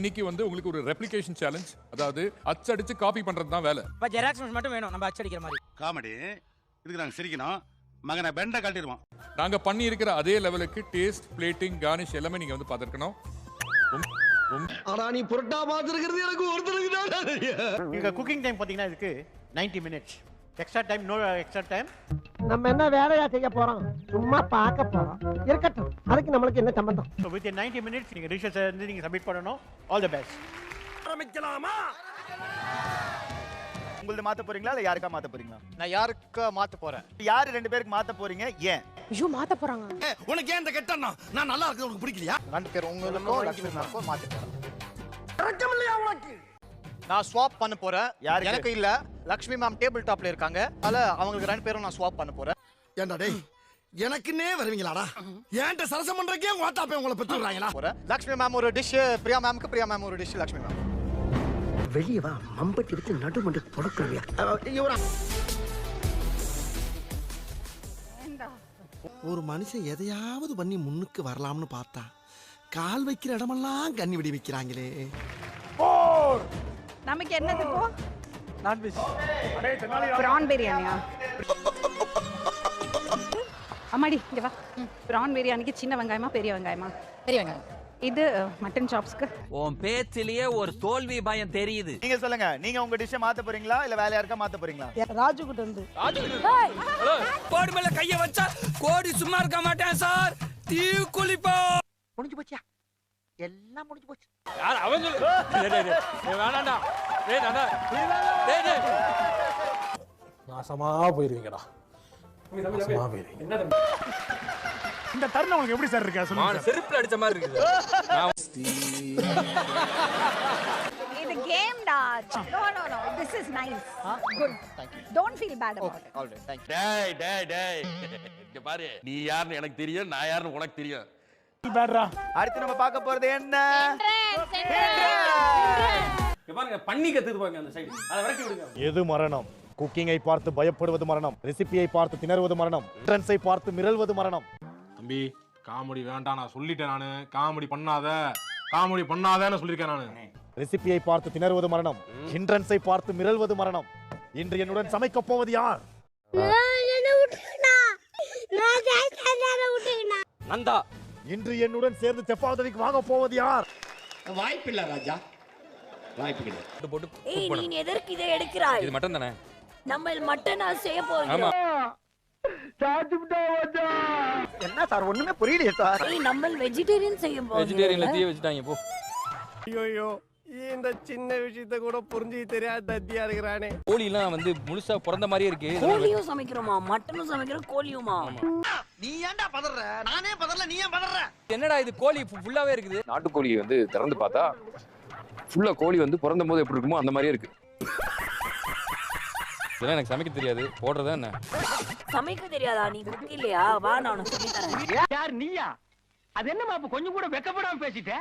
இன்னைக்கு வந்து உங்களுக்கு ஒரு ரெப்ளிகேஷன் சேலஞ்ச், அதாவது அச்சடிச்சு காப்பி பண்றது தான் வேலை. இப்ப ஜெராக்ஸ் மட்டும் வேணும், நம்ம அச்சடிக்கிற மாதிரி. காமெடி இதுக்கு நாங்க சிரிக்கணும். மகனை பெண்ட கட்டிடுவோம். நாங்க பண்ணி இருக்கிற அதே லெவலுக்கு டேஸ்ட், பிளேட்டிங், கார்னிஷ் எல்லாமே நீங்க வந்து பார்த்திருக்கணும். ஆனா நீ புரட்டா பாத்துக்கிறது எனக்கு ஒருத்தருக்கு தான். இங்க குக்கிங் டைம் பாத்தீங்கன்னா இதுக்கு 90 minutes. Extra time, no extra time. நம்ம என்ன வேலையா செய்ய போறோம்? சும்மா பார்க்க போறோம். இருக்கட்டும், அதுக்கு நம்மளுக்கு என்ன சம்பந்தம்? So within 90 minutes நீங்க டிஷஸ் வந்து நீங்க சப்மிட் பண்ணனும். All the best. ஆரம்பிக்கலாமா? உங்களது மாத்த போறீங்களா இல்ல யாருக்கா மாத்த போறீங்களா? நான் யாருக்கு மாத்த போறேன்? யாரு ரெண்டு பேருக்கு மாத்த போறீங்க? ஏன்? ஐயோ, மாத்த போறாங்க. உனக்கு ஏன் இந்த கெட்டண்ணா? நான் நல்லா இருக்கிறது உனக்கு பிடிக்கலையா? ரெண்டு பேர் உங்களுக்கும் லட்சுமி மேம்க்கும் மாத்த போறேன். ரக்கம் இல்லையா உனக்கு? நான் ஸ்வாப் பண்ண போறேன். யாருக்கு? எனக்கு இல்ல, லட்சுமி மேம் டேபிள் டாப்ல இருக்காங்க. அதனால அவங்களுக்கு ரெண்டு பேரும் நான் ஸ்வாப் பண்ண போறேன். ஏன்டா டேய், எனக்குன்னே வருவீங்களாடா? ஏன்ட்ட சரசம் பண்றக்கே வாட்டாப்பே உங்களை பெற்று விடுறாங்களா? லட்சுமி மேம் ஒரு டிஷ், பிரியா மேம்க்கு, பிரியா மேம் ஒரு டிஷ், லட்சுமி மேம். வெளியே வா, மம்பட்டி எடுத்து நடுமண்டு பொடுக்குறியா? ஒரு மனுஷன் எதையாவது பண்ணி முன்னுக்கு வரலாம்னு பார்த்தா கால் வைக்கிற இடமெல்லாம் கண்ணி விடி வைக்கிறாங்களே. நமக்கு என்னது போ? நான்வெஜ். பிரான் பிரியாணியா? அம்மாடி இங்க வா. பிரான் பிரியாணிக்கு சின்ன வெங்காயமா பெரிய வெங்காயமா? பெரிய வெங்காயம். இது மட்டன் சாப்ஸ்க்கு. உன் பேச்சிலேயே ஒரு தோல்வி பயம் தெரியுது. நீங்க சொல்லுங்க, நீங்க உங்க டிஷ்ஷை மாத்த போறீங்களா இல்ல வேற யாருக்கா மாத்த போறீங்களா? ராஜு கிட்ட இருந்து. கோடி மேல கைய வச்சா கோடி சும்மா இருக்க மாட்டேன் சார். தீ குளிப்போ. முடிஞ்சு போச்சியா? எல்லாம் முடிஞ்சு போச்சு. யார் அவங்க? வேணாண்டா. டேய் நானா. டேய் நாசமா போயிருவீங்கடா. நாசமா போயிருவீங்க. என்ன இந்த தருணம் உங்களுக்கு எப்படி சார் இருக்கு சொல்லுங்க. நான் செருப்புல அடிச்ச மாதிரி இருக்குது. இது கேம் டா. No this is nice. Good. Don't feel bad about it. All right, thank you. டேய் இங்க பாரு, நீ யாருன்னு எனக்கு தெரியும், நான் யாருன்னு உனக்கு தெரியும். அடுத்து நம்ம பார்க்க போறது என்ன? இங்க பாருங்க, பண்ணி கத்துக்குவாங்க அந்த சைடு. அத வரைக்கும் விடுங்க. எது மரணம்? குக்கிங்கை பார்த்து பயப்படுவது மரணம், ரெசிபியை பார்த்து திணறுவது மரணம், என்ட்ரன்ஸை பார்த்து மிரள்வது மரணம். தம்பி, காமெடி வேண்டாம், நான் சொல்லிட்டேன். நானு காமெடி பண்ணாதேன்னு சொல்லிருக்கேன் நானு. ரெசிபியை பார்த்து திணறுவது மரணம், என்ட்ரன்ஸை பார்த்து மிரள்வது மரணம். இன்று என்னுடன் சமைக்க போவது யார்? நந்தா. இன்று என்னுடன் சேர்ந்து செஃபாவதவிக்கு வாங்க போவது யார்? வாய்ப்பில்லை ராஜா, வாய்ப்பில்லை. போட்டு ஏய், நீ எதற்கு இதை எடுக்கிறாய்? இது மட்டன் தானே? நம்ம மட்டனா செய்ய போறோம். ஆமா. என்ன சார், ஒண்ணுமே புரியலையே சார். ஏய், நம்ம வெஜிடேரியன் செய்ய போறோம். வெஜிடேரியன்ல தீய வச்சிட்டாங்க போ. ஐயோ, இந்த சின்ன விஷயத்தை கூட புரிஞ்சு தெரியாத தத்தியா இருக்கிறானே. கோழி எல்லாம் வந்து முழுசா பிறந்த மாதிரியே இருக்கு. கோழியும் சமைக்கிறோமா? மட்டனும் சமைக்கிறோம், கோழியுமா? நீ ஏன்டா பதற? நானே பதறல, நீ ஏன் பதற? என்னடா இது, கோழி ஃபுல்லாவே இருக்குது. நாட்டுக்கோழி வந்து திறந்து பார்த்தா ஃபுல்லா கோழி வந்து பிறந்த போது எப்படி இருக்குமோ அந்த மாதிரியே இருக்கு. இதெல்லாம் எனக்கு சமைக்க தெரியாது, போடுறதா என்ன? சமைக்க தெரியாதா? நீ குக் இல்லையா? வா, நான் உனக்கு சொல்லி தரேன். யார் நீயா? அது என்னமா அப்ப கொஞ்சம் கூட வெக்கப்படாம பேசிட்டே?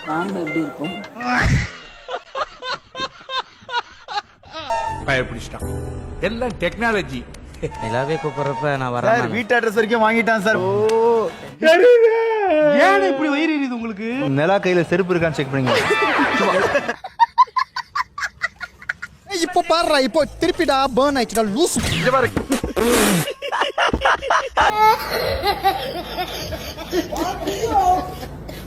நாங்க எப்படி இருக்கும்? பயப்பிடிச்சிட்டான். எல்லாம் டெக்னாலஜி. நிலாவே கூப்பிடுறப்ப நான் சார் வரேன். வீட்டு அட்ரஸ் வரைக்கும் வாங்கிட்டான் சார். ஏன் இப்படி வயிறு எரியுது உங்களுக்கு? நிலா கையில செருப்பு இருக்கான்னு செக் பண்ணுங்க. இப்போ பாருடா, இப்போ திருப்பிடா பர்ன் ஆயிடுச்சுடா லூஸ். இங்க பாரு.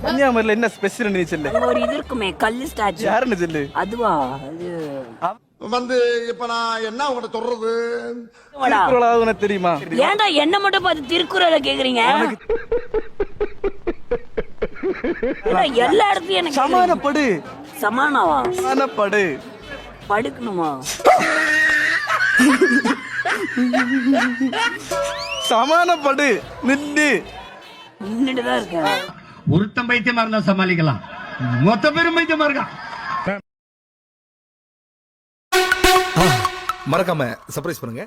கன்னியாகுமரியில என்ன ஸ்பெஷல் நீச்சல்? ஒரு இது இருக்குமே, கல்லு ஸ்டாச்சு. யாருன்னு சொல்லு. அதுவா? அது வந்து இப்ப நான் என்ன உங்கள்ட்ட சொல்றது? திருக்குறளாவது உனக்கு தெரியுமா? ஏன்டா என்ன மட்டும் பார்த்து திருக்குறளை கேக்குறீங்க? எல்லா இடத்துலயும் எனக்கு சமானப்படு. சமானவா? சமானப்படு. படுக்கணுமா? சமானப்படு. நின்னு நின்னுட்டுதான் இருக்கேன். ஒருத்தன் பைத்தியமா இருந்தா சமாளிக்கலாம், மொத்த பேரும் பைத்தியமா இருக்கான். மறக்காம சர்ப்ரைஸ் பண்ணுங்க.